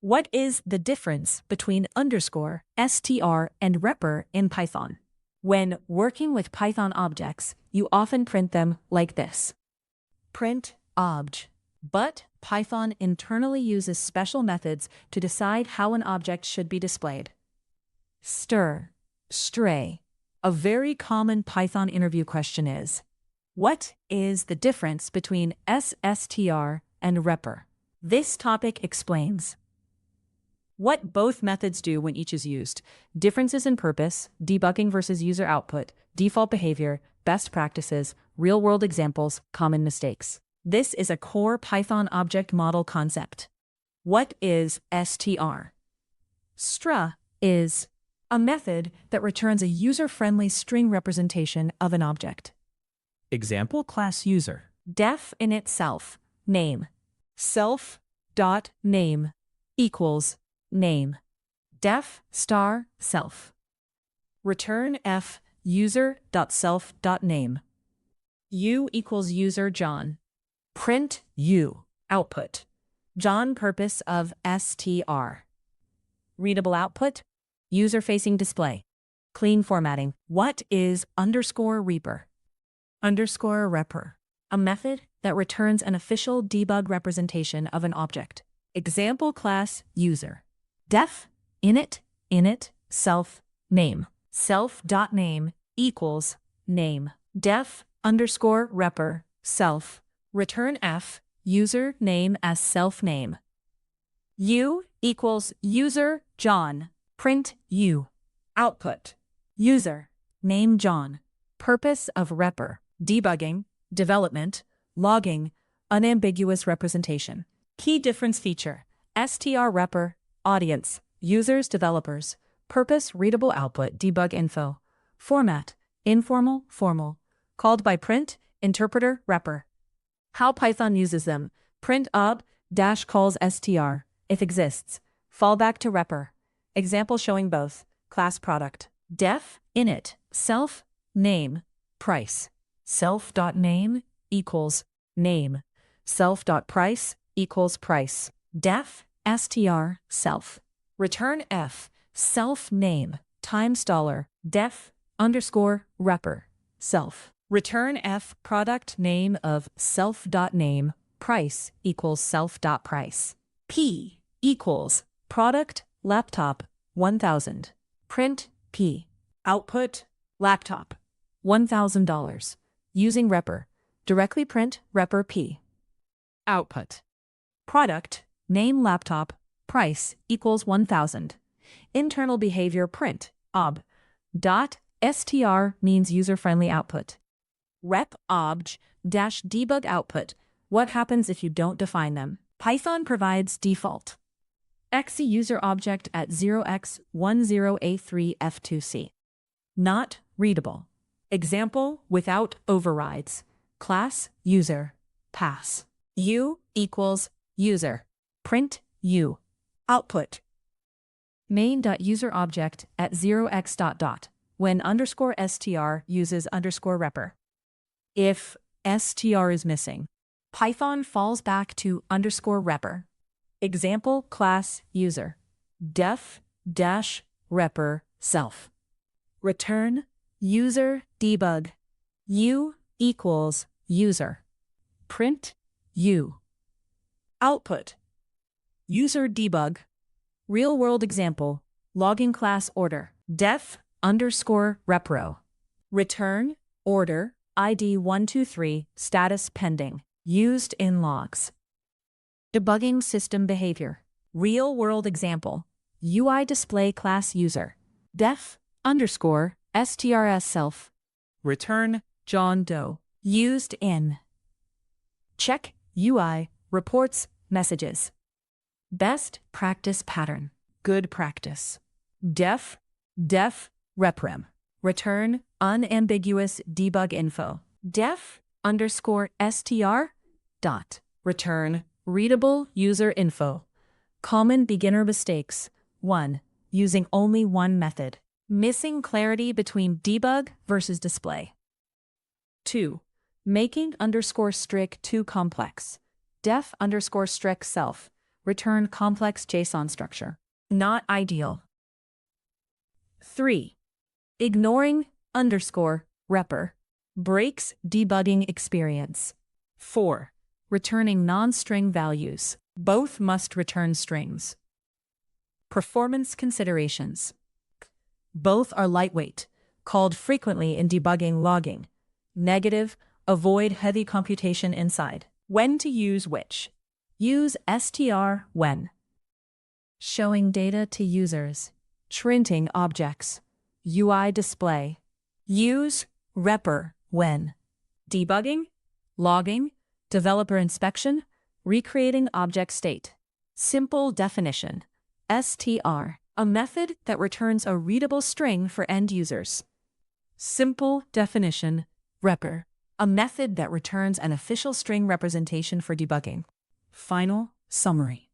What is the difference between underscore, str, and repr in Python? When working with Python objects, you often print them like this. Print obj. But Python internally uses special methods to decide how an object should be displayed. Str, stray. A very common Python interview question is, what is the difference between str and repr? This topic explains what both methods do when each is used, differences in purpose, debugging versus user output, default behavior, best practices, real-world examples, common mistakes. This is a core Python object model concept. What is str? Str is a method that returns a user-friendly string representation of an object. Example class user. Def init self, name. Self.name equals name. Def star self. Return f user.self.name. U equals user John. Print U. Output. John purpose of str. Readable output. User-facing display. Clean formatting. What is underscore repr? Underscore repr. A method that returns an official debug representation of an object. Example class user. Def init self name. Self.name equals name. Def underscore repr self. Return f user name as self name. U equals user John. Print U. Output. User name John. Purpose of repr. Debugging, development, logging, unambiguous representation. Key difference feature. str repr, audience, users, developers. Purpose, readable output, debug info. Format, informal, formal. Called by print, interpreter, repr. How Python uses them. Print ob, dash calls str, if exists. Fallback to repr. Example showing both. Class product. Def, init, self, name, price. Self.name equals name. Self.price equals price. Def, str, self. Return f, self name, times dollar, def, underscore, repr, self. Return f, product name of self.name, price equals self.price. P equals product, laptop, 1000. Print P. Output, laptop, $1,000. Using repr. Directly print repr P. Output. Product, name laptop, price equals 1000. Internal behavior print, ob. Dot, str means user-friendly output. Rep obj dash debug output. What happens if you don't define them? Python provides default. Exe user object at 0x10a3f2c. Not readable. Example without overrides. Class user. Pass. U equals user. Print U. Output. Main.userObject at 0x ... when underscore str uses underscore repr. If str is missing, Python falls back to underscore repr. Example class user. Def dash repr self. Return user debug. U equals user. Print U. Output. User debug. Real-world example. Logging class order. Def underscore repro. Return order ID 123 status pending. Used in logs. Debugging system behavior. Real-world example. UI display class user. Def underscore strs self. Return John Doe. Used in. Check UI reports messages. Best practice pattern. Good practice. Def reprem. Return unambiguous debug info. Def underscore str dot. Return readable user info. Common beginner mistakes. 1. Using only one method. Missing clarity between debug versus display. 2. Making underscore strict too complex. Def underscore strict self. return complex JSON structure. Not ideal. 3. Ignoring underscore repr breaks debugging experience. 4. Returning non-string values. Both must return strings. Performance considerations. Both are lightweight, called frequently in debugging logging. Negative, avoid heavy computation inside. When to use which? Use str when showing data to users, printing objects, UI display. Use repr when debugging, logging, developer inspection, recreating object state. Simple definition. str, a method that returns a readable string for end users. Simple definition. Repr, a method that returns an official string representation for debugging. Final summary.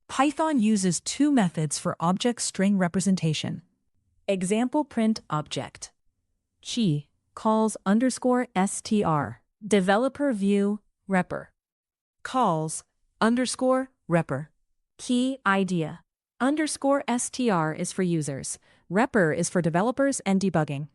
Python uses two methods for object string representation. Example print object. G calls underscore str. Developer view repr. Calls underscore repr. Key idea. Underscore str is for users. Repr is for developers and debugging.